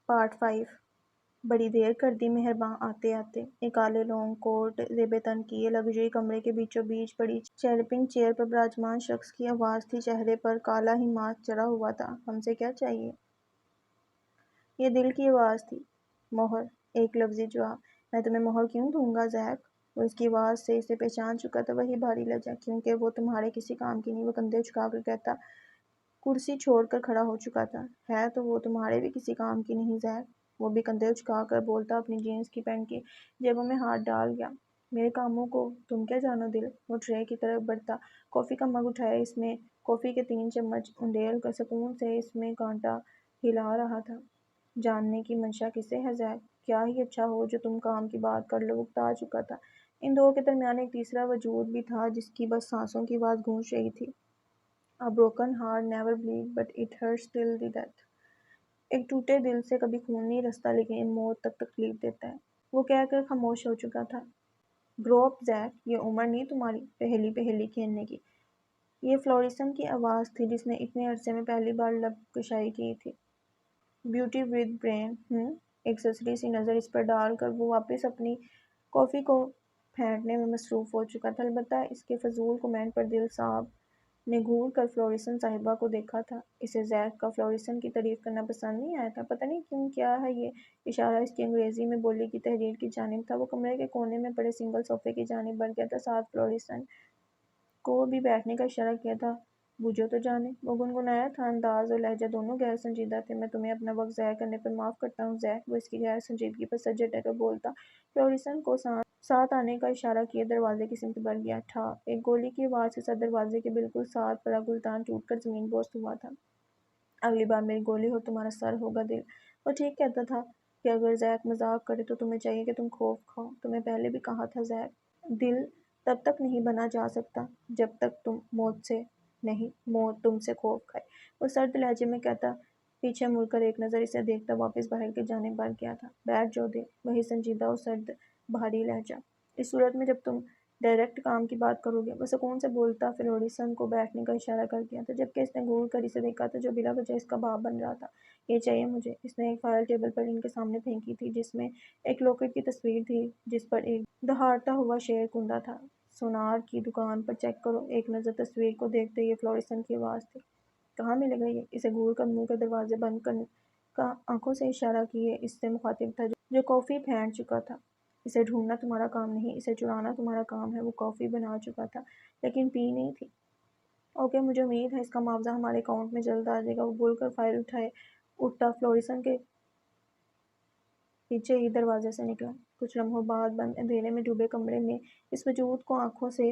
Part 5 بڑی دیر کر دی مہرباں آتے آتے۔ ایک کالے لانگ کوٹ زیب تن کیے لگژری کمرے کے بیچوں بیچ بڑی چیئرپنگ چیئر پر براجمان شخص کی آواز تھی، چہرے پر کالا ہی ماسک چڑھا ہوا تھا۔ ہم سے کیا چاہیے؟ یہ دل کی آواز تھی۔ مہر، ایک لفظی جواب۔ میں تمہیں مہر کیوں دوں گا زیک؟ وہ اس کی آواز سے اسے پہچان چکا تھا، وہی بھاری لہجہ۔ کیونکہ وہ تمہارے کسی کام کی نہیں، وہ کندھے اچکا کر کہتا، کرسی چھوڑ کر کھڑا ہو چکا تھا۔ ہے تو وہ تمہارے بھی کسی کام کی نہیں زیک، وہ بھی کندھے اچکا کر بولتا، اپنی جینس کی پینٹ کی جیبوں میں ہاتھ ڈال گیا۔ میرے کاموں کو تم کیا جانو دل؟ وہ ٹرے کی طرف بڑھتا، کافی کا مگ اٹھایا، اس میں کافی کے 3 چمچ انڈیل کر سکون سے اس میں کانٹا ہلا رہا تھا۔ جاننے کی منشا کسے ہے زیک؟ کیا ہی اچھا ہو جو تم کام کی بات کر لو۔ وہ اکتا چکا تھا۔ ان دو کے درمیان ایک تیسرا وجود بھی تھا جس کی بس سانسوں کی آواز گونج رہی تھی۔ A broken heart never bleeds but it hurts till the death۔ ایک ٹوٹے دل سے کبھی خون نہیں رستا لیکن موت تک تکلیف دیتا ہے۔ وہ کہہ کر خاموش ہو چکا تھا۔ گرو اپ زیک، یہ عمر نہیں تمہاری پہیلی کھیلنے کی۔ یہ فلوریسن کی آواز تھی جس نے اتنے عرصے میں پہلی بار لب کشائی کی تھی۔ بیوٹی ود برین، ایک سسری سی نظر اس پر ڈال کر وہ واپس اپنی کافی کو پھینٹنے میں مصروف ہو چکا تھا۔ البتہ اس کے فضول کومنٹ پر دل صاحب نے گھور کر فلوریسن صاحبہ کو دیکھا تھا۔ اسے زیک کا فلوریسن کی تعریف کرنا پسند نہیں آیا تھا۔ پتہ نہیں کیوں، کیا ہے یہ اشارہ اس کی انگریزی میں بولی کی تحریر کی جانب تھا۔ وہ کمرے کے کونے میں پڑے سنگل صوفے کی جانب بڑھ گیا تھا، ساتھ فلوریسن کو بھی بیٹھنے کا اشارہ کیا تھا۔ بوجھو تو جانے، وہ گنگنایا تھا۔ انداز اور لہجہ دونوں غیر سنجیدہ تھے۔ میں تمہیں اپنا وقت ضائع کرنے پر معاف کرتا ہوں زیک، وہ اس کی غیر سنجیدگی پر سر جھٹک کر بولتا، فلوریسن کو ساتھ آنے کا اشارہ کیے دروازے کی سمت بڑھ گیا۔ ٹھا! ایک گولی کی آواز کے ساتھ دروازے کے بالکل ساتھ پڑا گلدان ٹوٹ کر زمین بوس ہوا تھا۔ اگلی بار میری گولی ہو تمہارا سر ہوگا دل۔ وہ ٹھیک کہتا تھا کہ اگر زیک مذاق کرے تو تمہیں چاہیے کہ تم خوف کھاؤ۔ تمہیں پہلے بھی کہا تھا زیک، دل تب تک نہیں بنا جا سکتا جب تک تم موت سے نہیں، موت تم سے خوف کھائے۔ وہ سرد لہجے میں کہتا، پیچھے مڑ کر ایک نظر اسے دیکھتا واپس باہر کی جانب بڑھ گیا تھا۔ بیٹھ جاؤ دل، وہی سنجیدہ اور سرد بھاری لہجہ۔ اس صورت میں جب تم ڈائریکٹ کام کی بات کرو گے، وہ سکون سے بولتا، فلوریسن کو بیٹھنے کا اشارہ کر دیا تھا، جبکہ اس نے گھور کر اسے دیکھا تھا جو بلا وجہ اس کا باپ بن رہا تھا۔ یہ چاہیے مجھے۔ اس نے ایک فائل ٹیبل پر ان کے سامنے پھینکی تھی جس میں ایک لاکٹ کی تصویر تھی جس پر ایک دہاڑتا ہوا شیر کندہ تھا۔ سونار کی دکان پر چیک کرو۔ ایک نظر تصویر کو دیکھتے یہ فلوریسن کی آواز تھی۔ کہاں ملے گا یہ؟ اسے گھور کر منہ کے دروازے بند کا آنکھوں سے اشارہ کیے اس سے مخاطب تھا جو کافی پھینٹ چکا تھا۔ اسے ڈھونڈنا تمہارا کام نہیں، اسے چرانا تمہارا کام ہے۔ وہ کافی بنا چکا تھا لیکن پی نہیں تھی۔ اوکے، مجھے امید ہے اس کا معاوضہ ہمارے اکاؤنٹ میں جلد آ جائے گا۔ وہ بول کر فائل اٹھائے اٹھتا فلوریسن کے پیچھے ہی دروازے سے نکلا۔ کچھ لمحوں بعد بند اندھیرے میں ڈوبے کمرے میں اس وجود کو آنکھوں سے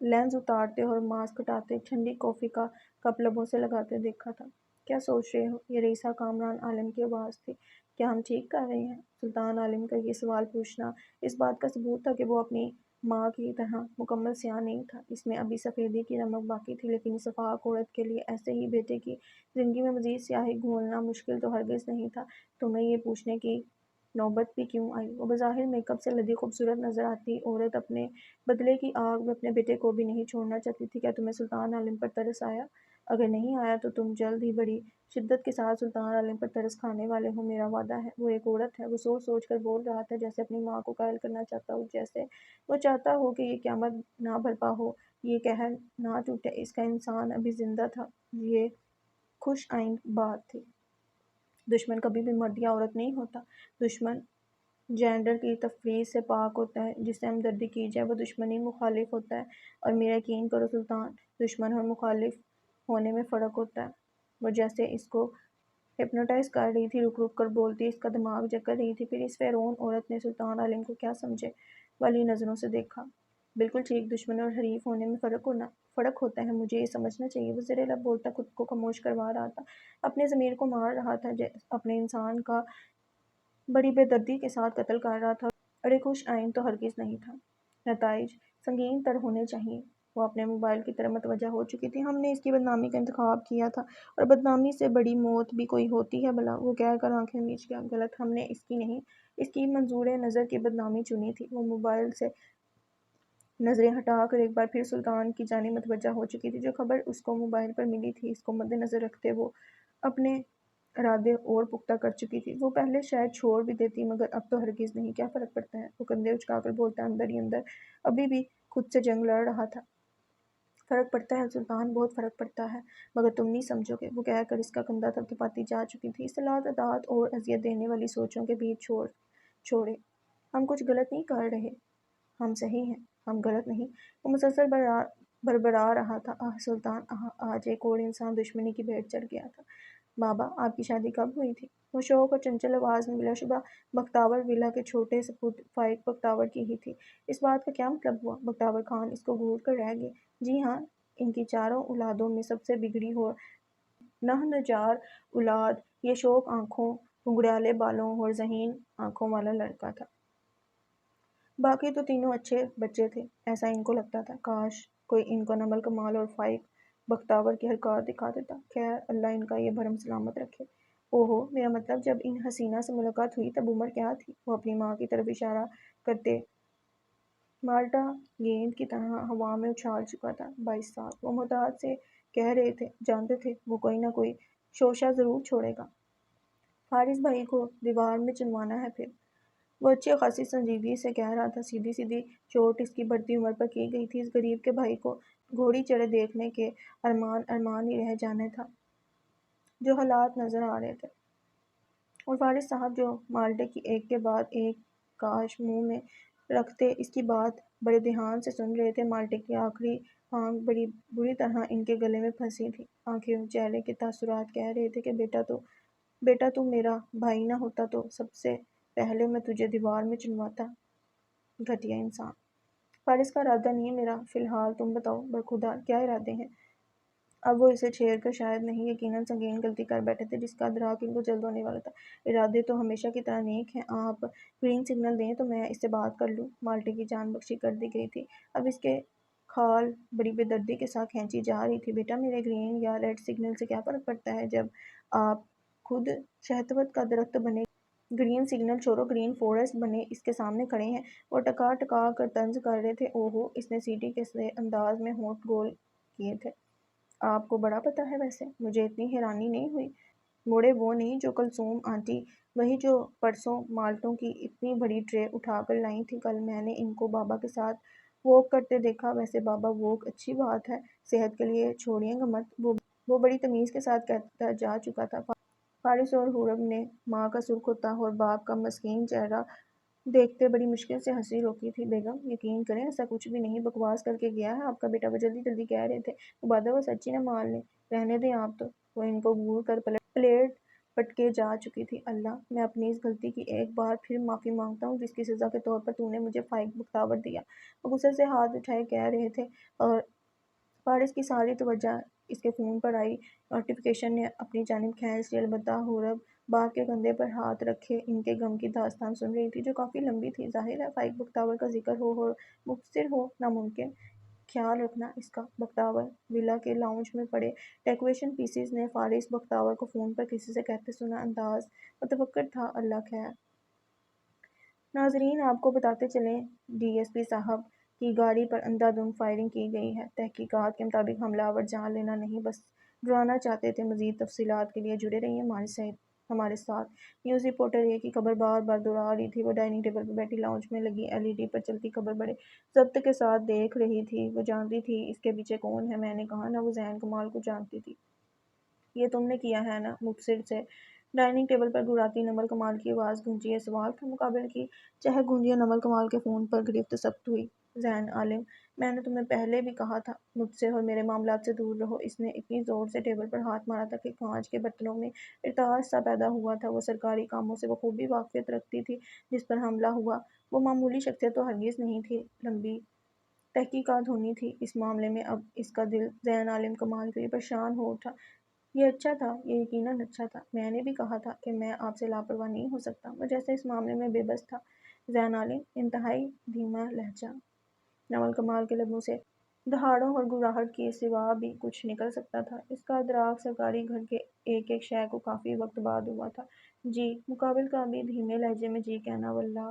لینز اتارتے اور ماسک ہٹاتے، ٹھنڈی کافی کا کپ لبوں سے لگاتے دیکھا تھا۔ کیا سوچ رہے ہو؟ یہ رئیسہ کامران عالم کی آواز تھی۔ کیا ہم ٹھیک کر رہے ہیں؟ سلطان عالم کا یہ سوال پوچھنا اس بات کا ثبوت تھا کہ وہ اپنی ماں کی طرح مکمل سیاہ نہیں تھا۔ اس میں ابھی سفیدی کی رمق باقی تھی، لیکن اس آفاق عورت کے لیے ایسے ہی بیٹے کی زندگی میں مزید سیاہی گھولنا مشکل تو ہرگز نہیں تھا۔ تمہیں یہ پوچھنے کی نوبت بھی کیوں آئی؟ وہ بظاہر میک اپ سے لدی خوبصورت نظر آتی عورت اپنے بدلے کی آگ میں اپنے بیٹے کو بھی نہیں چھوڑنا چاہتی تھی۔ کیا تمہیں سلطان عالم پر ترس آیا؟ اگر نہیں آیا تو تم جلد ہی بڑی شدت کے ساتھ سلطان عالم پر ترس کھانے والے ہو، میرا وعدہ ہے۔ وہ ایک عورت ہے، وہ سوچ سوچ کر بول رہا تھا جیسے اپنی ماں کو قائل کرنا چاہتا ہو، جیسے وہ چاہتا ہو کہ یہ قیامت نہ برپا ہو، یہ قہر نہ ٹوٹے۔ اس کا انسان ابھی زندہ تھا۔ یہ خوش آئند بات تھی۔ دشمن کبھی بھی مرد یا عورت نہیں ہوتا۔ دشمن جینڈر کی تفریق سے پاک ہوتا ہے۔ جس سے ہمدردی کی جائے وہ دشمنی مخالف ہوتا ہے۔ اور میرا یقین کرو سلطان، دشمن اور مخالف ہونے میں فرق ہوتا ہے۔ وہ جیسے اس کو ہپنوٹائز کر رہی تھی، رک رک کر بولتی، اس کا دماغ جکڑ رہی تھی۔ پھر اس فرعون عورت نے سلطان عالم کو کیا سمجھے والی نظروں سے دیکھا۔ بالکل ٹھیک، دشمن اور حریف ہونے میں فرق ہوتا ہے، مجھے یہ سمجھنا چاہیے۔ وہ زیر لب بولتا خود کو خاموش کروا رہا تھا، اپنے ضمیر کو مار رہا تھا، اپنے انسان کا بڑی بے دردی کے ساتھ قتل کر رہا تھا، اور یہ خوش آئند تو ہرگز نہیں تھا۔ نتائج سنگین تر ہونے چاہیے۔ وہ اپنے موبائل کی طرف متوجہ ہو چکی تھی۔ ہم نے اس کی بدنامی کا انتخاب کیا تھا، اور بدنامی سے بڑی موت بھی کوئی ہوتی ہے بھلا؟ وہ کہہ کر آنکھیں میچ گیا۔ غلط، ہم نے اس کی نہیں، اس کی منظور نظر کی بدنامی چنی تھی۔ وہ موبائل سے نظریں ہٹا کر ایک بار پھر سلطان کی جانب متوجہ ہو چکی تھی۔ جو خبر اس کو موبائل پر ملی تھی، اس کو مد نظر رکھتے وہ اپنے ارادے اور پختہ کر چکی تھی۔ وہ پہلے شاید چھوڑ بھی دیتی مگر اب تو ہرگز نہیں۔ کیا فرق پڑتا ہے؟ وہ کندھے اچکا کر بولتا اندر ہی اندر ابھی بھی خود سے جنگ لڑ رہا تھا۔ فرق پڑتا ہے سلطان، بہت فرق پڑتا ہے، مگر تم نہیں سمجھو گے۔ وہ کہہ کر اس کا کندھا تھپتھپاتی جا چکی تھی۔ اصلاحات عدالت اور اذیت دینے والی سوچوں کے بیچ چھوڑے، ہم کچھ غلط نہیں کر رہے، ہم صحیح ہیں، ہم غلط نہیں۔ وہ مسلسل بربرا رہا تھا، آہ سلطان آہ، آج ایک اور انسان دشمنی کی بھیٹ چڑھ گیا تھا۔ بابا، آپ کی شادی کب ہوئی تھی؟ وہ شوق اور چنچل آواز میں بلا شبہ بختاور ولا کے چھوٹے سپرد فائق بختاور کی ہی تھی۔ اس بات کا کیا مطلب ہوا؟ بختاور خان اس کو گھور کر رہ گئے۔ جی ہاں، ان کی چاروں اولادوں میں سب سے بگڑی اور ننہجار اولاد یہ شوق آنکھوں، گھنگریالے بالوں اور ذہین آنکھوں والا لڑکا تھا۔ باقی تو تینوں اچھے بچے تھے، ایسا ان کو لگتا تھا۔ کاش کوئی ان کو نمل کمال اور فائق بختاور کی حرکات دکھا دیتا۔ خیر، اللہ ان کا یہ بھرم سلامت رکھے۔ اوہو، میرا مطلب جب ان حسینہ سے ملاقات ہوئی تب عمر کیا تھی؟ وہ اپنی ماں کی طرف اشارہ کرتے مالٹا گیند کی طرح ہوا میں اچھال چکا تھا۔ 22 سال۔ وہ محتاط سے کہہ رہے تھے، جانتے تھے وہ کوئی نہ کوئی شوشہ ضرور چھوڑے گا۔ فارس بھائی کو دیوار میں چنوانا ہے پھر۔ وہ اچھی خاصی سنجیدگی سے کہہ رہا تھا۔ سیدھی سیدھی چوٹ اس کی بڑھتی عمر پر کی گئی تھی۔ اس غریب کے بھائی کو گھوڑی چڑھے دیکھنے کے ارمان ہی رہ جانے تھا جو حالات نظر آ رہے تھے۔ اور فارس صاحب جو مالٹے کی ایک کے بعد ایک کاش منہ میں رکھتے اس کی بات بڑے دھیان سے سن رہے تھے۔ مالٹے کی آخری پھانک بڑی بری طرح ان کے گلے میں پھنسی تھی۔ آنکھیں چہرے کے تاثرات کہہ رہے تھے کہ بیٹا تو میرا بھائی نہ ہوتا تو سب سے پہلے میں تجھے دیوار میں چنواتا، گھٹیا انسان۔ فارس کا ارادہ نہیں ہے میرا، فی الحال تم بتاؤ برخدا کیا ارادے ہیں؟ اب وہ اسے چھیڑ کر شاید نہیں، یقیناً سنگین غلطی کر بیٹھے تھے جس کا ادراک ان کو جلد ہونے والا تھا۔ ارادے تو ہمیشہ کی طرح نیک ہیں، آپ گرین سگنل دیں تو میں اس سے بات کر لوں۔ مالٹے کی جان بخشی کر دی گئی تھی، اب اس کے کھال بڑی بے دردی کے ساتھ کھینچی جا رہی تھی۔ بیٹا، میرے گرین یا ریڈ سگنل سے کیا فرق پڑتا ہے جب آپ خود شہتوت کا درخت بنے گرین سگنل چھوڑو، گرین فورسٹ بنے اس کے سامنے کھڑے ہیں۔ وہ ٹکا ٹکا کر طنز کر رہے تھے۔ اوہو، اس نے سیٹی کے سے انداز میں ہونٹ گول کیے تھے۔ آپ کو بڑا پتہ ہے ویسے، مجھے اتنی حیرانی نہیں ہوئی۔ موڑے وہ نہیں جو کلثوم آنٹی، وہی جو پرسوں مالٹوں کی اتنی بڑی ٹرے اٹھا کر لائی تھی۔ کل میں نے ان کو بابا کے ساتھ واک کرتے دیکھا۔ ویسے بابا، واک اچھی بات ہے، صحت کے لیے چھوڑیے گا مت، وہ بڑی تمیز کے ساتھ کہتا جا چکا تھا۔ فارس اور حورب نے ماں کا سرخ ہوتا اور باپ کا مسکین چہرہ دیکھتے بڑی مشکل سے ہنسی روکی تھی۔ بیگم، یقین کریں ایسا کچھ بھی نہیں، بکواس کر کے گیا ہے آپ کا بیٹا، وہ جلدی جلدی کہہ رہے تھے۔ مبادہ وہ سچی نہ مان لیں، رہنے دیں آپ تو۔ وہ ان کو گھور کر پلیٹ پٹکے جا چکی تھی۔ اللہ، میں اپنی اس غلطی کی ایک بار پھر معافی مانگتا ہوں جس کی سزا کے طور پر تو نے مجھے فائق بختاور دیا۔ وہ غصے سے ہاتھ اٹھائے کہہ رہے تھے اور فارس کی ساری توجہ اس کے فون پر آئی نوٹیفیکیشن نے اپنی جانب کھینچ لی۔ البتہ حورب باپ کے کندھے پر ہاتھ رکھے ان کے غم کی داستان سن رہی تھی جو کافی لمبی تھی۔ ظاہر ہے فائق بختاور کا ذکر ہو اور مبصر ہو ناممکن۔ خیال رکھنا اس کا۔ بختاور ولا کے لاؤنج میں پڑے ڈیکوریشن پیسز نے فارس بختاور کو فون پر کسی سے کہتے سنا۔ انداز متفکر تھا۔ اللہ خیر۔ ناظرین، آپ کو بتاتے چلیں ڈی ایس پی صاحب کی گاڑی پر اندھا دھند فائرنگ کی گئی ہے۔ تحقیقات کے مطابق حملہ آور جان لینا نہیں بس ڈرانا چاہتے تھے۔ مزید تفصیلات کے لیے جڑے رہیے ہمارے ساتھ۔ نیوز رپورٹر اے کی خبر بار بار دہرا رہی تھی۔ وہ ڈائننگ ٹیبل پر بیٹھی لاؤنج میں لگی ایل ای ڈی پر چلتی خبر بڑے ضبط کے ساتھ دیکھ رہی تھی۔ وہ جانتی تھی اس کے پیچھے کون ہے۔ میں نے کہا نا، وہ ذہین کمال کو جانتی تھی۔ یہ تم نے کیا ہے نا؟ مبصر سے ڈائننگ ٹیبل پر گھراتی نمل کمال کی آواز گونجی۔ یہ سوال تھا۔ مقابل کی چہک گونجی اور نمل کمال کے فون پر گرفت ثبت ہوئی۔ ذہین عالم، میں نے تمہیں پہلے بھی کہا تھا مجھ سے اور میرے معاملات سے دور رہو۔ اس نے اتنی زور سے ٹیبل پر ہاتھ مارا تھا کہ کانچ کے برتنوں میں ارتعاش سا پیدا ہوا تھا۔ وہ سرکاری کاموں سے بخوبی واقفیت رکھتی تھی۔ جس پر حملہ ہوا وہ معمولی شخصیت تو ہرگز نہیں تھی، لمبی تحقیقات ہونی تھی اس معاملے میں۔ اب اس کا دل ذہین عالم کمال کے لیے پریشان ہو اٹھا۔ یہ اچھا تھا، یہ یقیناً اچھا تھا۔ میں نے بھی کہا تھا کہ میں آپ سے لاپرواہ نہیں ہو سکتا۔ وہ جیسے اس معاملے میں بے بس تھا۔ ذہین عالم، انتہائی دھیما لہجہ۔ نمل کمال کے لبوں سے دہاڑوں اور گھبراہٹ کے سوا بھی کچھ نکل سکتا تھا۔ اس کا ادراک سرکاری گھر کے ایک ایک شے کو کافی وقت بعد ہوا تھا۔ جی، مقابل کا بھی دھیمے لہجے میں جی کہنا۔ واللہ،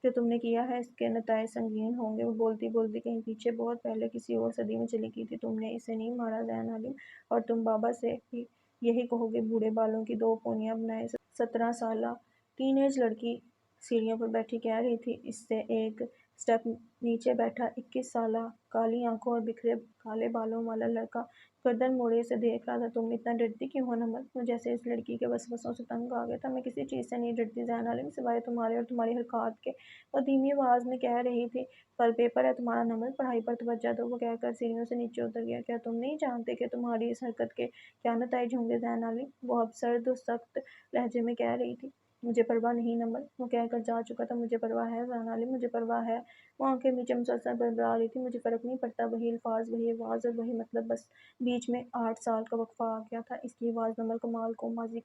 جو تم نے کیا ہے اس کے نتائج سنگین ہوں گے۔ وہ بولتی بولتی کہیں پیچھے بہت پہلے کسی اور صدی میں چلی گئی تھی۔ تم نے اسے نہیں مارا ذہین عالم، اور تم بابا سے ہی یہی کہو گے بوڑھے بالوں کی 2 پونیاں بنائے 17 سالہ ٹین ایج لڑکی سیڑھیوں پر بیٹھی کہہ رہی تھی۔ اس سے ایک سٹیپ نیچے بیٹھا 21 سالہ کالی آنکھوں اور بکھرے کالے بالوں والا لڑکا گردن موڑے سے دیکھ رہا تھا۔ تم اتنا ڈرتی کیوں ہو نمل؟ مجھے جیسے اس لڑکی کے وسوسوں سے تنگ آ گیا تھا۔ میں کسی چیز سے نہیں ڈرتی زین عالم سوائے تمہارے اور تمہاری حرکات کے، وہ دھیمی آواز میں کہہ رہی تھی۔ کل پیپر ہے تمہارا نمل، پڑھائی پر توجہ دو، وہ کہہ کر سیڑھیوں سے نیچے اتر گیا۔ کیا تم نہیں جانتے کہ تمہاری اس حرکت کے کیا نتائج ہوں گے زین عالم؟ وہ اب سرد و سخت لہجے میں کہہ رہی تھی۔ مجھے پرواہ نہیں نمل، وہ کہہ کر جا چکا تھا۔ مجھے پرواہ ہے زین عالم، مجھے پرواہ ہے۔ وہ آنکھیں میچے مسلسل بڑبڑا رہی تھی۔ مجھے فرق نہیں پڑتا، وہی الفاظ، وہی آواز اور وہی مطلب، بس بیچ میں 8 سال کا وقفہ آ گیا تھا۔ اس کی آواز نمل کمال کو ماضی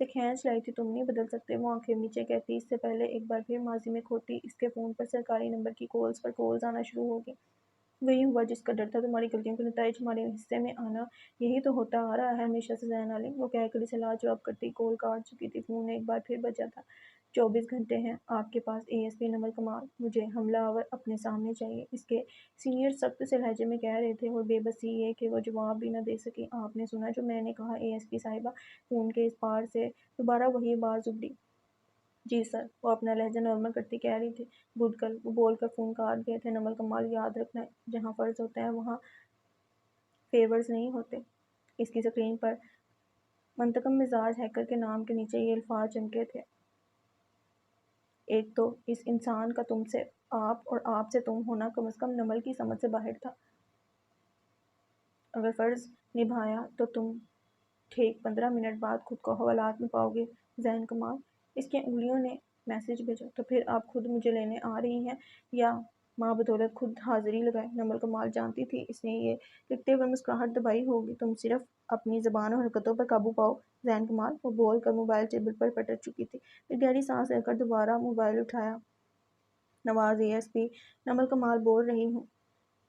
سے کھینچ لائی تھی۔ تم نہیں بدل سکتے، وہ آنکھیں میچے کہتی۔ اس سے پہلے ایک بار پھر ماضی میں کھوتی، اس کے فون پر سرکاری نمبر کی کالز پر کالز آنا شروع ہو گئی۔ وہی ہوا جس کا ڈر تھا، تمہاری غلطیوں کے نتائج ہمارے حصے میں آنا۔ یہی تو ہوتا آ رہا ہے ہمیشہ سے زین عالم، وہ کہہ کر اسے لاجواب کرتی کال کاٹ چکی تھی۔ فون ایک بار پھر بجا تھا۔ 24 گھنٹے ہیں آپ کے پاس اے ایس پی نمل کمال، مجھے حملہ آور اپنے سامنے چاہیے، اس کے سینئر سخت سے لہجے میں کہہ رہے تھے، اور بے بسی یہ کہ وہ جواب بھی نہ دے سکی۔ آپ نے سنا جو میں نے کہا اے ایس پی صاحبہ؟ فون کے اس پار سے دوبارہ وہی آواز ابھری۔ جی سر، وہ اپنا لہجہ نارمل کرتی کہہ رہی تھی۔ گڈ گرل، وہ بول کر فون کاٹ گئے تھے۔ نمل کمال، یاد رکھنا جہاں فرض ہوتا ہے وہاں فیورز نہیں ہوتے۔ اس کی سکرین پر منتقم مزاج ہیکر کے نام کے نیچے یہ الفاظ چمکے تھے۔ ایک تو اس انسان کا تم سے آپ اور آپ سے تم ہونا کم از کم نمل کی سمجھ سے باہر تھا۔ اگر فرض نبھایا تو تم ٹھیک 15 منٹ بعد خود کو حوالات میں پاؤ گے زین کمال۔ اس کی انگلیوں نے میسج بھیجا۔ تو پھر آپ خود مجھے لینے آ رہی ہیں یا ماں بدولت خود حاضری لگائے؟ نمل کمال جانتی تھی اس نے یہ لکھتے ہوئے مسکراہٹ دبائی ہوگی۔ تم صرف اپنی زبان اور حرکتوں پر قابو پاؤ زین کمال، وہ بول کر موبائل ٹیبل پر پٹک چکی تھی۔ پھر گہری سانس لے کر دوبارہ موبائل اٹھایا۔ نواز اے ایس پی نمل کمال بول رہی ہوں۔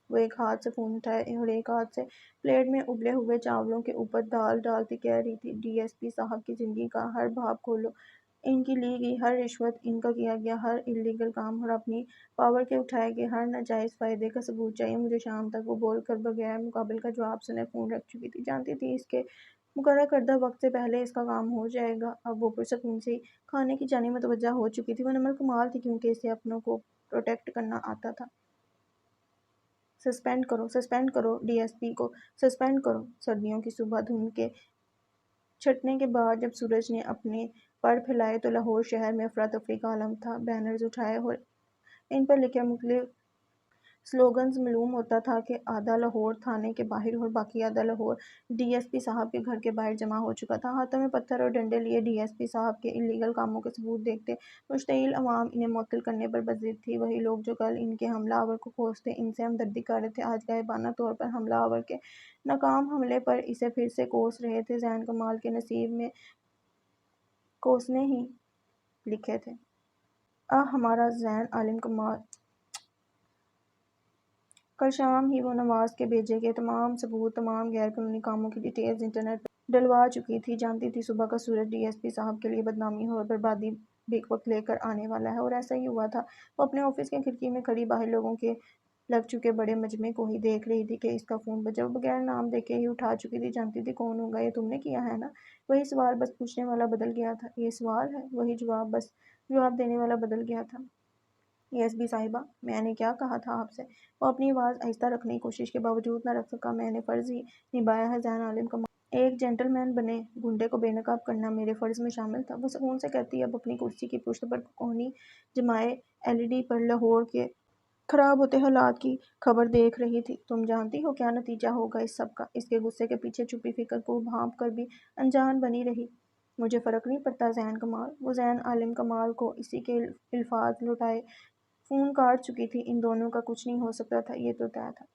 وہ ایک ہاتھ سے فون اٹھائے اور ایک ہاتھ سے پلیٹ میں ابلے ہوئے چاولوں کے اوپر دال ڈالتی کہہ رہی تھی، ڈی ایس پی صاحب کی زندگی کا ہر باب کھولو، ان کی لی گئی ہر رشوت، ان کا کیا گیا ہر انلیگل کام اور اپنی پاور کے اٹھائے گئے ہر ناجائز فائدے کا ثبوت چاہیے مجھے شام تک۔ وہ بول کر بغیر مقابل کا جواب سنے فون رکھ چکی تھی۔ جانتی تھی اس کے مقررہ کردہ وقت سے پہلے اس کا کام ہو جائے گا۔ اب وہ پرسکون سے کھانے کی جانب متوجہ ہو چکی تھی۔ وہ نمل کمال تھی کیونکہ اسے اپنوں کو پروٹیکٹ کرنا آتا تھا۔ سسپینڈ کرو ڈی ایس پی کو سسپینڈ کرو۔ سردیوں کی صبح دھند کے چھٹنے کے بعد جب سورج نے اپنے پر پھیلائے تو لاہور شہر میں افراتفری کا عالم تھا۔ بینرز اٹھائے اور ان پر لکھے مختلف سلوگنز معلوم ہوتا تھا کہ آدھا لاہور تھانے کے باہر اور باقی آدھا لاہور ڈی ایس پی صاحب کے گھر کے باہر جمع ہو چکا تھا۔ ہاتھوں میں پتھر اور ڈنڈے لیے ڈی ایس پی صاحب کے انلیگل کاموں کے ثبوت دیکھتے مشتعل عوام انہیں معطل کرنے پر بضد تھی۔ وہی لوگ جو کل ان کے حملہ آور کو کوستے ان سے ہمدردی کر رہے تھے، آج غائبانہ طور پر حملہ آور کے ناکام حملے پر اسے پھر سے کوس رہے تھے۔ زین کمال کے نصیب میں کوسنے ہی لکھے تھے۔ ہمارا زین عالم کمال۔ کل شام ہی وہ نواز کے بھیجے گئے تمام ثبوت، تمام غیر قانونی کاموں کی ڈیٹیلز انٹرنیٹ پر ڈلوا چکی تھی۔ جانتی تھی صبح کا سورج ڈی ایس پی صاحب کے لیے بدنامی اور بربادی بیک وقت لے کر آنے والا ہے، اور ایسا ہی ہوا تھا۔ وہ اپنے آفس کی کھڑکی میں کھڑی باہر لوگوں کے لگ چکے بڑے مجمع کو ہی دیکھ رہی تھی کہ اس کا فون بجا۔ وہ بغیر نام دیکھے ہی اٹھا چکی تھی۔ جانتی تھی کون ہوگا، یہ تم نے کیا ہے نا؟ وہی سوال، بس پوچھنے والا بدل گیا تھا۔ یہ سوال ہے، وہی جواب، بس جواب دینے والا بدل گیا تھا۔ اے ایس پی صاحبہ، میں نے کیا کہا تھا آپ سے؟ وہ اپنی آواز آہستہ رکھنے کی کوشش کے باوجود نہ رکھ سکا۔ میں نے فرض ہی نبھایا ہے زین عالم کمال۔ ایک جینٹل مین بنے گنڈے کو بے نقاب کرنا میرے فرض میں شامل تھا، وہ سکون سے کہتی، اب اپنی کرسی کی پشت پر کوہنی جمائے ایل ای ڈی پر لاہور کے خراب ہوتے حالات کی خبر دیکھ رہی تھی۔ تم جانتی ہو کیا نتیجہ ہوگا اس سب کا؟ اس کے غصے کے پیچھے چھپی فکر کو بھانپ کر بھی انجان بنی رہی۔ مجھے فرق نہیں پڑتا زین کمال، وہ زین عالم کمال کو اسی کے الفاظ لوٹائے فون کاٹ چکی تھی۔ ان دونوں کا کچھ نہیں ہو سکتا تھا، یہ تو طے تھا۔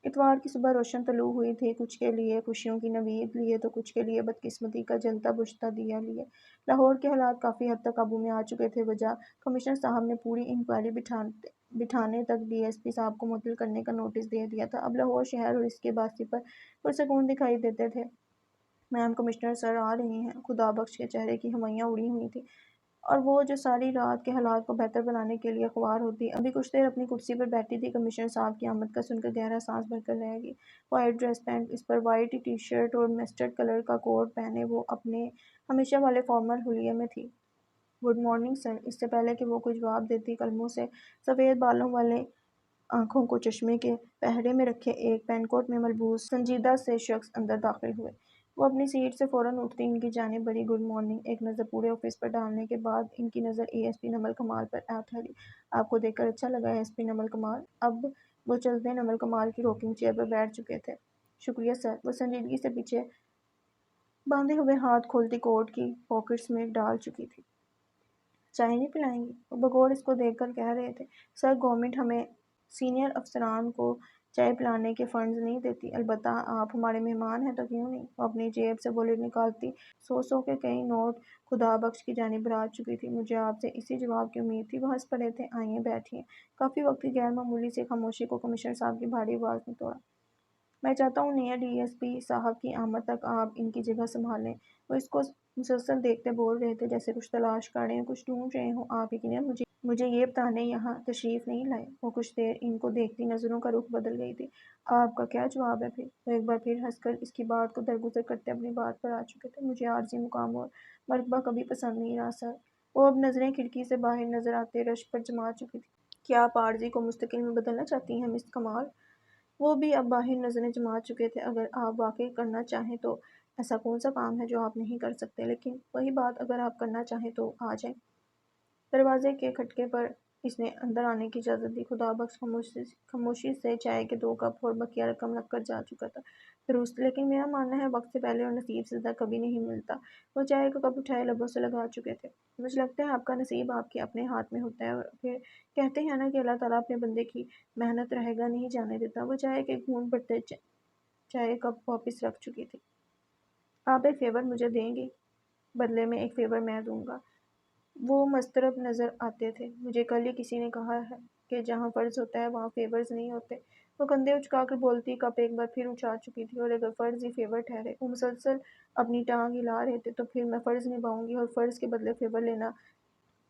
اتوار کی صبح روشن طلوع ہوئی تھی، کچھ کے لیے خوشیوں کی نوید لیے تو کچھ کے لیے بدقسمتی کا جلتا بجھتا دیا لیے۔ لاہور کے حالات کافی حد تک قابو میں آ چکے تھے۔ وجہ کمشنر صاحب نے پوری انکوائری بٹھانے تک ڈی ایس پی صاحب کو معطل کرنے کا نوٹس دے دیا تھا۔ اب لاہور شہر اور اس کے باسی پر پرسکون دکھائی دیتے تھے۔ میم کمشنر سر آ رہے ہیں۔ خدا بخش کے چہرے کی ہوائیاں اڑی ہوئی تھیں۔ اور وہ جو ساری رات کے حالات کو بہتر بنانے کے لیے خوار ہوتی۔ ابھی کچھ دیر اپنی کرسی پر بیٹھی تھی، کمشنر صاحب کی آمد کا سن کر گہرا سانس بھر کر رہ گئی۔ وائٹ ڈریس پینٹ، اس پر وائٹ ٹی شرٹ اور مسٹرڈ کلر کا کوٹ پہنے وہ اپنے ہمیشہ والے فارمل حلیے میں تھی۔ Good morning sir. اس سے پہلے کہ وہ کوئی جواب دیتی، قلموں سے سفید بالوں والے، آنکھوں کو چشمے کے پہرے میں رکھے ایک پین کوٹ میں ملبوس سنجیدہ سے شخص اندر داخل ہوئے۔ وہ اپنی سیٹ سے فوراً اٹھتی ان کی جانب بڑھی۔ Good morning. ایک نظر پورے آفس پر ڈالنے کے بعد ان کی نظر اے ایس پی نمل کمال پر آ ٹھہری۔ آپ کو دیکھ کر اچھا لگا ایس پی نمل کمال۔ اب وہ چلتے نمل کمال کی روکنگ چیئر پر بیٹھ چکے تھے۔ شکریہ سر۔ وہ سنجیدگی سے پیچھے باندھے ہوئے ہاتھ کھولتی کوٹ کی پاکٹس میں ڈال چکی تھی۔ چائے نہیں پلائیں گی؟ وہ بغور اس کو دیکھ کر کہہ رہے تھے۔ سر، گورنمنٹ ہمیں سینئر افسران کو چائے پلانے کے فنڈز نہیں دیتی۔ البتہ آپ ہمارے مہمان ہیں تو کیوں نہیں؟ وہ اپنی جیب سے والیٹ نکالتی 100 کے کئی نوٹ خدا بخش کی جانب برات چکی تھی۔ مجھے آپ سے اسی جواب کی امید تھی۔ وہ ہنس پڑے تھے۔ آئیے بیٹھیے۔ کافی وقت کی غیر معمولی سی خاموشی کو کمشنر صاحب کی بھاری آواز نے توڑا۔ میں چاہتا ہوں نیا ڈی ایس پی صاحب کی آمد تک آپ ان کی جگہ سنبھال لیں۔ وہ اس کو مسلسل دیکھتے بول رہے تھے، جیسے کچھ تلاش کر رہے ہیں، کچھ ڈھونڈ رہے ہوں۔ آپ یقیناً مجھے یہ بتانے یہاں تشریف نہیں لائے۔ وہ کچھ دیر ان کو دیکھتی نظروں کا رخ بدل گئی تھی۔ آپ کا کیا جواب ہے پھر؟ وہ ایک بار پھر ہنس کر اس کی بات کو درگزر کرتے اپنی بات پر آ چکے تھے۔ مجھے عارضی مقام اور مرتبہ کبھی پسند نہیں رہا سر۔ وہ اب نظریں کھڑکی سے باہر نظر آتے رشک پر جما چکی تھی۔ کیا آپ عارضی کو مستقل میں بدلنا چاہتی ہیں مس کمال؟ وہ بھی اب باہر نظریں جما چکے تھے۔ اگر آپ واقعی کرنا چاہیں تو ایسا کون سا کام ہے جو آپ نہیں کر سکتے؟ لیکن وہی بات، اگر آپ کرنا چاہیں تو آ جائیں۔ دروازے کے کھٹکے پر اس نے اندر آنے کی اجازت دی۔ خدا بخش خاموشی سے چائے کے 2 کپ اور بقیہ رقم رکھ کر جا چکا تھا۔ درست، لیکن میرا ماننا ہے وقت سے پہلے اور نصیب سے زیادہ کبھی نہیں ملتا۔ وہ چائے کا کپ اٹھائے لبوں سے لگا چکے تھے۔ مجھے لگتا ہے آپ کا نصیب آپ کے اپنے ہاتھ میں ہوتا ہے، اور پھر کہتے ہیں نا کہ اللہ تعالیٰ اپنے بندے کی محنت رہے گا نہیں جانے دیتا۔ وہ چائے کے گھونٹ بھرتے چائے کپ واپس رکھ چکی تھی۔ آپ ایک فیور مجھے دیں گی؟ بدلے میں ایک فیور میں دوں گا۔ وہ مضطرب نظر آتے تھے۔ مجھے کل ہی کسی نے کہا ہے کہ جہاں فرض ہوتا ہے وہاں فیورز نہیں ہوتے۔ وہ کندھے اچکا کر بولتی کپ ایک بار پھر اچھال چکی تھی۔ اور اگر فرض ہی فیور ٹھہرے، وہ مسلسل اپنی ٹانگ ہلا رہے تھے، تو پھر میں فرض نبھاؤں گی، اور فرض کے بدلے فیور لینا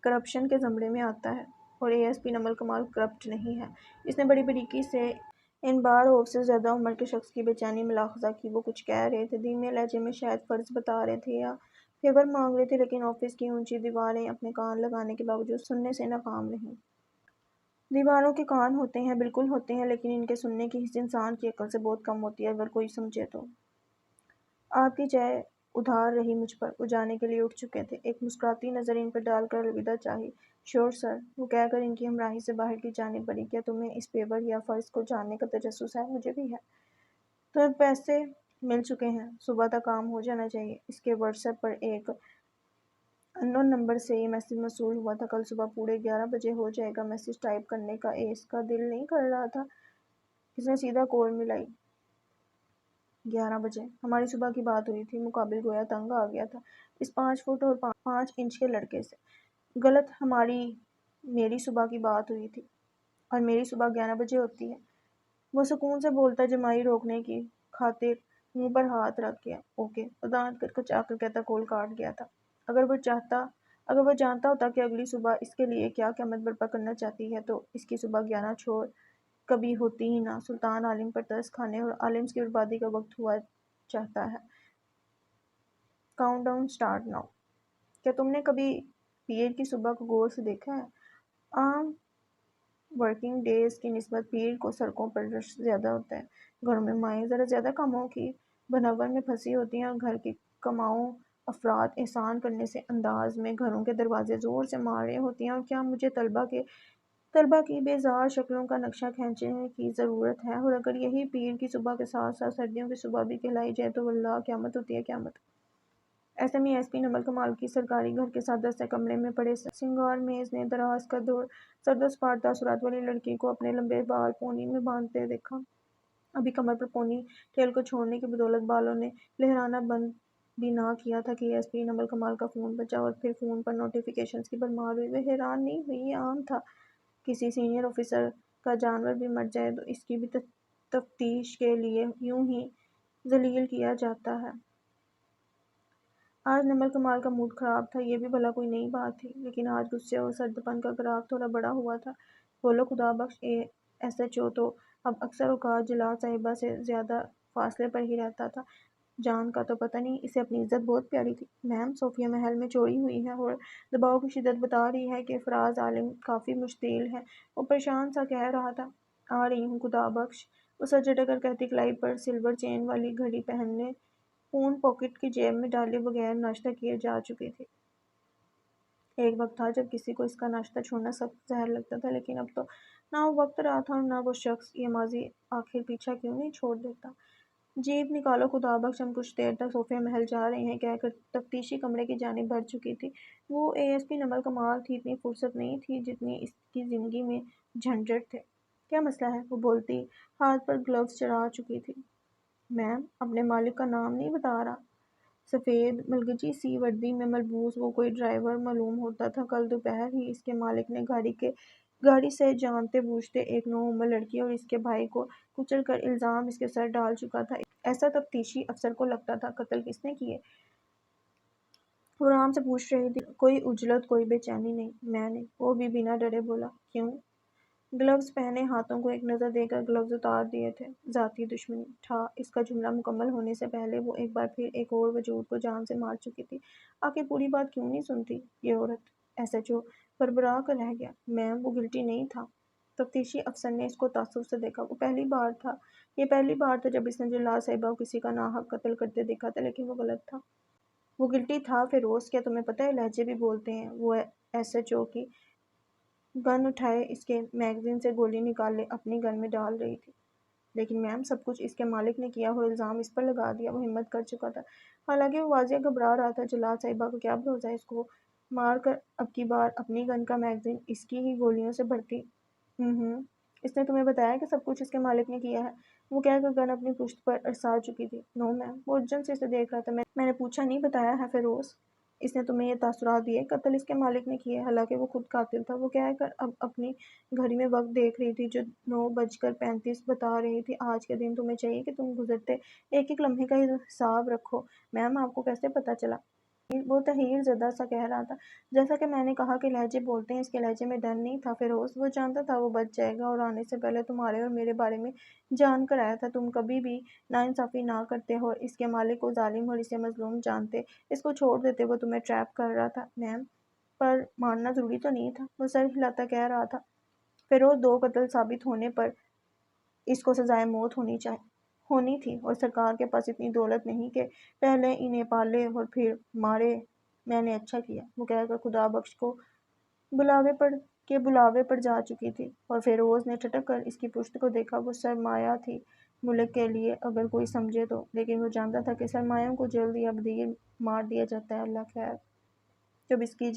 کرپشن کے زمرے میں آتا ہے۔ اور A S P Nimal Kamal corrupt نہیں ہے۔ اس نے بڑی باریکی سے ان بار ہوف سے زیادہ عمر کے شخص کی بے چینی ملاحظہ کی۔ وہ کچھ کہہ رہے تھے، دھیمے لہجے میں، شاید فرض بتا رہے تھے یا فیور مانگ رہے تھے، لیکن آفس کی اونچی دیواریں اپنے کان لگانے کے باوجود سننے سے ناکام رہیں۔ دیواروں کے کان ہوتے ہیں، بالکل ہوتے ہیں، لیکن ان کے سننے کی حس انسان کی عقل سے بہت کم ہوتی ہے، اگر کوئی سمجھے تو۔ آپ کی چائے ادھار رہی مجھ پر۔ وہ جانے کے لیے اٹھ چکے تھے، ایک مسکراتی نظر ان پر ڈال کر الوداع چاہی۔ شیور سر، وہ کہہ کر ان کی ہمراہی سے باہر کی جانب بڑھی۔ کیا تمہیں اس فیور یا فرض کو جاننے کا تجسس ہے؟ مجھے بھی ہے۔ تمہیں پیسے مل چکے ہیں، صبح تک کام ہو جانا چاہیے۔ اس کے واٹس ایپ پر ایک انون نمبر سے یہ میسج موصول ہوا تھا، کل صبح پورے 11 بجے ہو جائے گا۔ میسج ٹائپ کرنے کا اس کا دل نہیں کر رہا تھا۔ اس نے سیدھا کال ملائی۔ 11 بجے ہماری صبح کی بات ہوئی تھی۔ مقابل گویا تنگ آ گیا تھا اس 5 فٹ اور 5 انچ کے لڑکے سے۔ غلط، میری صبح کی بات ہوئی تھی، اور میری صبح 11 بجے ہوتی ہے۔ وہ سکون سے بولتا، جمائی روکنے کی خاطر منہ پر ہاتھ رکھ گیا۔ اوکے، وہ دانت کچا کر کہتا کال کاٹ گیا تھا۔ اگر وہ جانتا ہوتا کہ اگلی صبح اس کے لیے کیا قیامت برپا کرنا چاہتی ہے، تو اس کی صبح 11 چھوڑ کبھی ہوتی ہی نہ۔ سلطان عالم پر ترس کھانے اور عالمز کی بربادی کا وقت ہوا چاہتا ہے۔ Count down start now. کیا تم نے کبھی پیر کی صبح کو غور سے دیکھا ہے؟ عام ورکنگ ڈیز کی نسبت پیر کو سڑکوں پر رش زیادہ ہوتا ہے۔ گھروں میں مائیں ذرا زیادہ کاموں کی بھنور میں پھنسی ہوتی ہیں، اور گھر کے کماؤں افراد احسان کرنے سے انداز میں گھروں کے دروازے زور سے مار رہے ہوتی ہیں۔ اور کیا مجھے طلبہ کی بیزار شکلوں کا نقشہ کھینچنے کی ضرورت ہے؟ اور اگر یہی پیر کی صبح کے ساتھ ساتھ سردیوں کی صبح بھی کہلائی جائے تو واللہ قیامت ہوتی ہے، قیامت۔ ایسے میں ایس پی نمل کمال کی سرکاری گھر کے سادہ سے کمرے میں پڑے سنگار میز نے دراز قد اور سرد و سپاٹ تاثرات والی لڑکی کو اپنے لمبے بال پونی میں باندھتے دیکھا۔ ابھی کمر پر پونی ٹیل کو چھوڑنے کی بدولت بالوں نے لہرانا بند بھی نہ کیا تھا کہ ایس پی نمل کمال کا فون بجا، اور پھر فون پر نوٹیفیکیشنز کی بھرمار ہوئی۔ وہ حیران نہیں ہوئی، یہ عام تھا۔ کسی سینئر آفیسر کا جانور بھی مر جائے تو اس کی بھی تفتیش کے لیے یوں ہی ذلیل کیا جاتا ہے۔ آج نمل کمال کا موڈ خراب تھا، یہ بھی بھلا کوئی نئی بات تھی، لیکن آج غصے اور سردپن کا گراف تھوڑا بڑا ہوا تھا۔ بولو خدا بخش، ایس ایچ او تو اب اکثر اوقات جلال صاحبہ سے زیادہ فاصلے پر ہی رہتا تھا۔ جان کا تو پتہ نہیں، اسے اپنی عزت بہت پیاری تھی۔ میم، صوفیہ محل میں چوری ہوئی ہے اور دباؤ کی شدت بتا رہی ہے کہ فراز عالم کافی مشتعل ہے، وہ پریشان سا کہہ رہا تھا۔ آ رہی ہوں خدا بخش، وہ سر جھٹک کر کہتی کلائی پر سلور چین والی گھڑی پہننے فون پاکٹ کی جیب میں ڈالے بغیر ناشتہ کیے جا چکی تھی۔ ایک وقت تھا جب کسی کو اس کا ناشتہ چھوڑنا سخت زہر لگتا تھا، لیکن اب تو نہ وہ وقت رہا تھا اور نہ وہ شخص۔ یہ ماضی آخر پیچھا کیوں نہیں چھوڑ دیتا؟ جیب نکالو خدا بخش، ہم کچھ دیر تک صوفیہ محل جا رہے ہیں کہہ کر تفتیشی کمرے کی جانب بڑھ چکی تھی۔ وہ اے ایس پی نمل کمال تھی، اتنی فرصت نہیں تھی جتنی اس کی زندگی میں جھنجھٹ تھے۔ کیا مسئلہ ہے؟ وہ بولتی ہاتھ پر گلوز چڑھا چکی تھی۔ میم، اپنے مالک کا نام نہیں بتا رہا؟ سفید ملگجی سی وردی میں ملبوس وہ کوئی ڈرائیور معلوم ہوتا تھا۔ کل دوپہر ہی اس کے مالک نے گاڑی سے جانتے بوجھتے ایک نو عمر لڑکی اور اس کے بھائی کو کچل کر الزام اس کے سر ڈال چکا تھا۔ ایسا تفتیشی افسر کو لگتا تھا۔ قتل کس نے کیے؟ وہ آرام سے پوچھ رہی تھی، کوئی عجلت، کوئی بے چینی نہیں۔ میں نے، وہ بھی بنا ڈرے بولا۔ کیوں؟ گلوز پہنے ہاتھوں کو ایک نظر دے کر گلوز اتار دیے تھے۔ ذاتی دشمنی تھا۔ اس کا جملہ مکمل ہونے سے پہلے وہ ایک بار پھر ایک اور وجود کو جان سے مار چکی تھی۔ آخر پوری بات کیوں نہیں سنتی یہ عورت؟ ایس ایچ او بھربھرا کر رہ گیا۔ میم، وہ گلٹی نہیں تھا۔ تفتیشی افسر نے اس کو تعصب سے دیکھا۔ یہ پہلی بار تھا جب اس نے جلال صاحبہ کو کسی کا ناحق قتل کرتے دیکھا تھا، لیکن وہ غلط تھا۔ وہ گلٹی تھا۔ فیروز، کیا تمہیں پتہ ہے لہجے بھی بولتے ہیں؟ وہ ایس ایچ او کی گن اٹھائے اس کے میگزین سے گولی نکالے اپنی گن میں ڈال رہی تھی۔ لیکن میم، سب کچھ اس کے مالک نے کیا، وہ الزام اس پر لگا دیا۔ وہ ہمت کر چکا تھا، حالانکہ وہ واضح گھبرا رہا تھا۔ جلال صاحبہ کو کیا بھروسہ ہے اس کو مار کر اب کی بار اپنی گن کا میگزین اس کی ہی گولیوں سے بھرتی؟ اس نے تمہیں بتایا کہ سب کچھ اس کے مالک نے کیا ہے؟ وہ کہہ کر گن اپنی پشت پر ارسا چکی تھی۔ نو میم، وہ الجھن سے اسے دیکھ رہا تھا۔ میں نے پوچھا نہیں، بتایا ہے فیروز؟ اس نے تمہیں یہ تاثرات دیے؟ قتل اس کے مالک نے کیا ہے، حالانکہ وہ خود قاتل تھا۔ وہ کہہ کر اب اپنی گھڑی میں وقت دیکھ رہی تھی جو 9:35 بتا رہی تھی۔ آج کے دن تمہیں چاہیے کہ تم گزرتے ایک ایک لمحے کا حساب رکھو۔ میم، آپ کو کیسے پتہ چلا؟ وہ تحیر زدہ سا کہہ رہا تھا۔ جیسا کہ میں نے کہا کہ لہجے بولتے ہیں، اس کے لہجے میں ڈر نہیں تھا فیروز۔ وہ جانتا تھا وہ بچ جائے گا اور آنے سے پہلے تمہارے اور میرے بارے میں جان کر آیا تھا۔ تم کبھی بھی ناانصافی نہ کرتے اور اس کے مالک کو ظالم اور اسے مظلوم جانتے، اس کو چھوڑ دیتے۔ وہ تمہیں ٹریپ کر رہا تھا میم، پر مارنا ضروری تو نہیں تھا۔ وہ سر ہلاتا کہہ رہا تھا۔ فیروز، 2 قتل ثابت ہونے پر اس کو سزائے موت ہونی تھی، اور سرکار کے پاس اتنی دولت نہیں کہ پہلے انہیں پالے اور پھر مارے۔ میں نے اچھا کیا، وہ کہہ کر خدا بخش کو بلاوے پر جا چکی تھی، اور فیروز نے ٹھٹک کر اس کی پشت کو دیکھا۔ وہ سرمایہ تھی ملک کے لیے، اگر کوئی سمجھے تو، لیکن وہ جانتا تھا کہ سرمایوں کو جلد یا بدیر مار دیا جاتا ہے۔ اللہ خیر۔ جب اس کی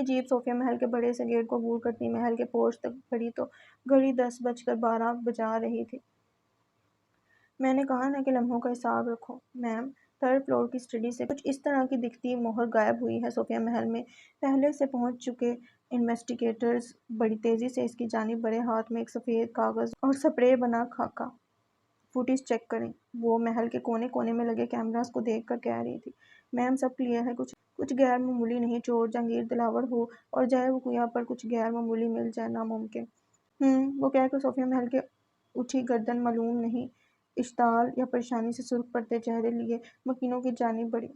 جیپ صوفیہ محل کے بڑے سے گیٹ کو عبور کرتی محل کے پورچ تک بڑھی تو گھڑی 10:12 بجا رہی تھی۔ میں نے کہا نا کہ لمحوں کا حساب رکھو۔ میم، 3rd فلور کی اسٹڈی سے کچھ اس طرح کی دکھتی مہر غائب ہوئی ہے۔ صوفیہ محل میں پہلے سے پہنچ چکے انویسٹیگیٹرز بڑی تیزی سے اس کی جانب بڑھے۔ ہاتھ میں ایک سفید کاغذ اور سپرے بنا خاکہ۔ فوٹیج چیک کریں، وہ محل کے کونے کونے میں لگے کیمراز کو دیکھ کر کہہ رہی تھی۔ میم، سب کلیئر ہے، کچھ غیر معمولی نہیں۔ چور جہانگیر دلاور ہو اور جائے وقوعہ پر کچھ غیر معمولی مل جائے، ناممکن۔ وہ کہہ کر صوفیہ محل کے اٹھی گردن معلوم نہیں اشتعال یا پریشانی سے سرخ پڑتے چہرے لیے مکینوں کی جانب بڑھی۔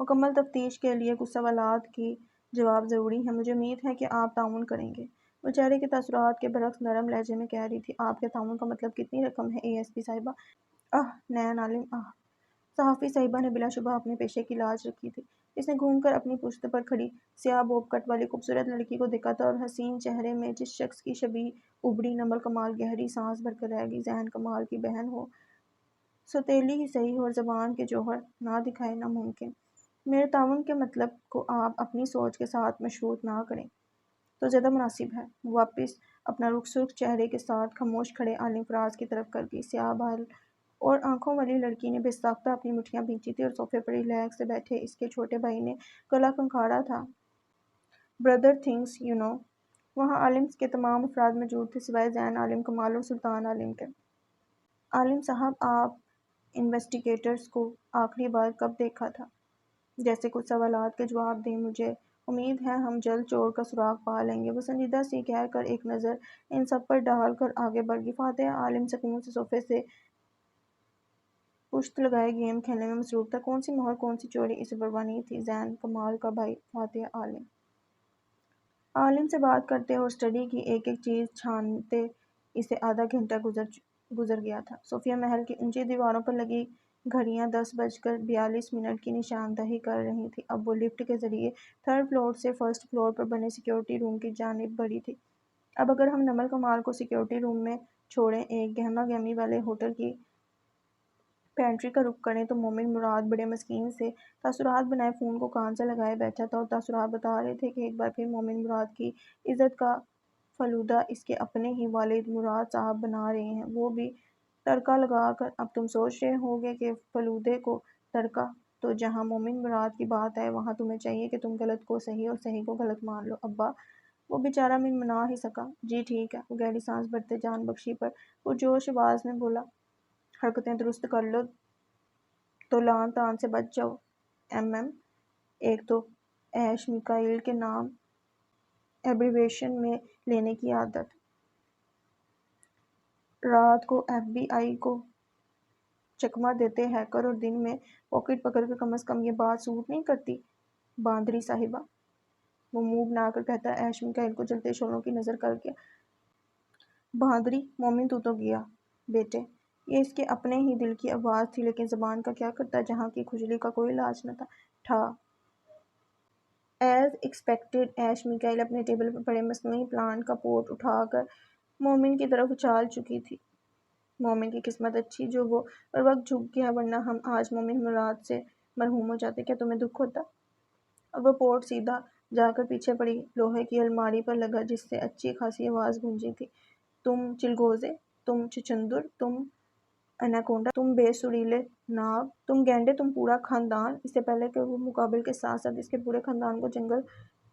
مکمل تفتیش کے لیے کچھ سوالات کی جواب ضروری ہیں۔ مجھے امید ہے کہ آپ تعاون کریں گے، وہ چہرے کے تاثرات کے برعکس نرم لہجے میں کہہ رہی تھی۔ آپ کے تعاون کا مطلب کتنی رقم ہے اے ایس پی صاحبہ؟ نین عالم صحافی صاحبہ نے بلا شبہ اپنے پیشے کی لاج رکھی تھی۔ اس نے گھوم کر اپنی پشت پر کھڑی سیاہ بوب کٹ والی خوبصورت لڑکی کو دیکھا تھا، اور حسین چہرے میں جس شخص کی شبیہ ابھری۔ نمل کمال گہری سانس بھر کر رہ گئی۔ ذہن کمال کی بہن ہو، سوتیلی ہی صحیح، اور زبان کے جوہر نہ دکھائے، ناممکن۔ میرے تعاون کے مطلب کو آپ اپنی سوچ کے ساتھ مشروط نہ کریں تو زیادہ مناسب ہے۔ وہ واپس اپنا رخ سرخ چہرے کے ساتھ خاموش کھڑے عالم فراز کی طرف کر گئی۔ سیاہ بال اور آنکھوں والی لڑکی نے بے ساختہ اپنی مٹھیاں بھینچی تھی، اور صوفے پر ریلیکس سے بیٹھے اس کے چھوٹے بھائی نے گلا کھنکھاڑا تھا۔ Brother things you know. وہاں عالم کے تمام افراد موجود تھے سوائے زین عالم کمال اور سلطان عالم کے۔ عالم صاحب، آپ انویسٹیگیٹرز کو آخری بار کب دیکھا تھا؟ جیسے کچھ سوالات کے جواب دیں مجھے امید ہے ہم جلد چور کا سراغ پا لیں گے۔ وہ سنجیدہ سی کہہ کر ایک نظر ان سب پر ڈال کر آگے بڑھ گئی۔ فاتح عالم سکون سے صوفے سے پشت لگائے گیم کھیلنے میں مصروف تھا۔ کون سی مہر کون سی چوری اسے پرواہ نہیں تھی۔ زین کمال کا بھائی فاتح عالم سے بات کرتے اور اسٹڈی کی ایک ایک چیز چھانتے اسے آدھا گھنٹہ گزر گیا تھا۔ صوفیہ محل کی اونچی دیواروں پر لگی گھڑیاں 10:42 کی نشاندہی کر رہی تھیں۔ اب وہ لفٹ کے ذریعے تھرڈ فلور سے فرسٹ فلور پر بنے سیکیورٹی روم کی جانب بڑھی تھی۔ اب اگر ہم نمل کمال کو سیکیورٹی روم میں چھوڑیں، ایک گہما گہمی والے ہوٹل کی پینٹری کا رخ کریں تو مومن مراد بڑے مسکین سے تاثرات بنائے فون کو کان سے لگائے بیٹھا تھا اور تاثرات بتا رہے تھے کہ ایک بار پھر مومن مراد کی عزت کا فلودہ اس کے اپنے ہی والد مراد صاحب بنا رہے ہیں، وہ بھی تڑکا لگا کر۔ اب تم سوچ رہے ہوگے کہ فلودے کو تڑکا، تو جہاں مومن مراد کی بات آئے وہاں تمہیں چاہیے کہ تم غلط کو صحیح اور صحیح کو غلط مان لو۔ ابا وہ بیچارہ منا ہی سکا۔ جی ٹھیک ہے، وہ گہری سانس بھرتے جان بخشی پر پرجوش آواز میں بولا، حرکتیں درست کر لو تو لان تان سے بچ جاؤ۔ ایک تو ایش میکائیل کے نام ایبریویشن میں لینے کی عادت، رات کو ایف بی آئی کو چکمہ دیتے ہیکر اور دن میں پاکٹ پکڑ کے کم از کم یہ بات سوٹ نہیں کرتی باندری صاحبہ۔ وہ منہ بنا کر کہتا ایش میکائیل کو جلتے شعلوں کی نظر کر کے، باندری مومن تو گیا بیٹے۔ یہ اس کے اپنے ہی دل کی آواز تھی، لیکن زبان کا کیا کرتا جہاں کی کھجلی کا کوئی علاج نہ تھا۔ ایز ایکسپیکٹڈ ایش میکائیل اپنے ٹیبل پر پڑے مصنوعی پلانٹ کا پوٹ اٹھا کر مومن کی طرف اچھال چکی تھی۔ مومن کی قسمت اچھی جو وہ ہر وقت جھک گیا، ورنہ ہم آج مومن مراد سے مرحوم ہو جاتے۔ کیا تمہیں دکھ ہوتا؟ اور وہ پوٹ سیدھا جا کر پیچھے پڑی لوہے کی الماری پر لگا جس سے اچھی خاصی آواز گونجی تھی۔ تم چلغوزے، تم چچندر، تم اناکونڈا، تم بے سریلے ناگ، تم گینڈے، تم پورا خاندان۔ اس سے پہلے کہ وہ مقابل کے ساتھ ساتھ اس کے پورے خاندان کو جنگل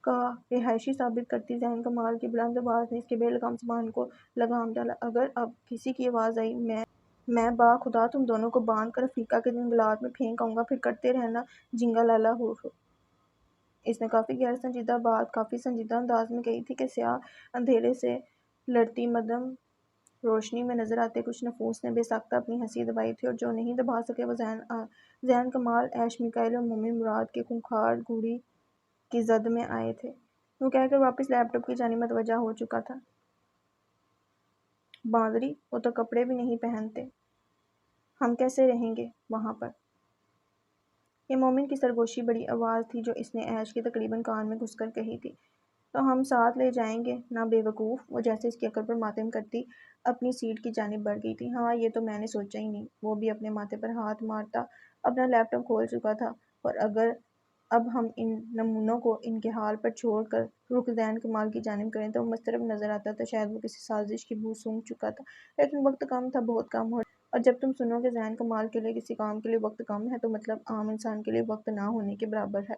کا رہائشی ثابت کرتی، زین کمال کی بلند آواز نے اس کے بے لگام زبان کو لگام ڈالا۔ اگر اب کسی کی آواز آئی، میں باخدا تم دونوں کو باندھ کر افریقہ کے جنگلات میں پھینک آؤں گا، پھر کرتے رہنا جنگا لالا ہو۔ اس نے کافی غیر سنجیدہ بات کافی سنجیدہ انداز میں کہی تھی کہ سیاہ اندھیرے سے لڑتی مدھم روشنی میں نظر آتے کچھ نفوس نے بے ساختہ اپنی ہنسی دبائی تھی، اور جو نہیں دبا سکے وہ زین کمال، ایش میکائیل اور مومن مراد کے خونخوار گوڑی کی زد میں آئے تھے۔ وہ کہہ کر واپس لیپ ٹاپ کی جانب متوجہ ہو چکا تھا، باندری وہ تو کپڑے بھی نہیں پہنتے، ہم کیسے رہیں گے وہاں پر؟ یہ مومن کی سرگوشی بڑی آواز تھی جو اس نے ایش کے تقریباً کان میں گھس کر کہی تھی۔ تو ہم ساتھ لے جائیں گے نا بے وقوف۔ وہ جیسے اس کی عقل پر ماتم کرتی اپنی سیٹ کی جانب بڑھ گئی تھی۔ ہاں یہ تو میں نے سوچا ہی نہیں۔ وہ بھی اپنے ماتھے پر ہاتھ مارتا اپنا لیپ ٹاپ کھول چکا تھا، اور اگر اب ہم ان نمونوں کو ان کے حال پر چھوڑ کر رخ زین کمال کی جانب کریں تو وہ مضطرب نظر آتا تو شاید وہ کسی سازش کی بو سونگھ چکا تھا، لیکن وقت کم تھا، بہت کم۔ اور جب تم سنو کہ زین کمال کے لیے کسی کام کے لیے وقت کم ہے تو مطلب عام انسان کے لیے وقت نہ ہونے کے برابر ہے۔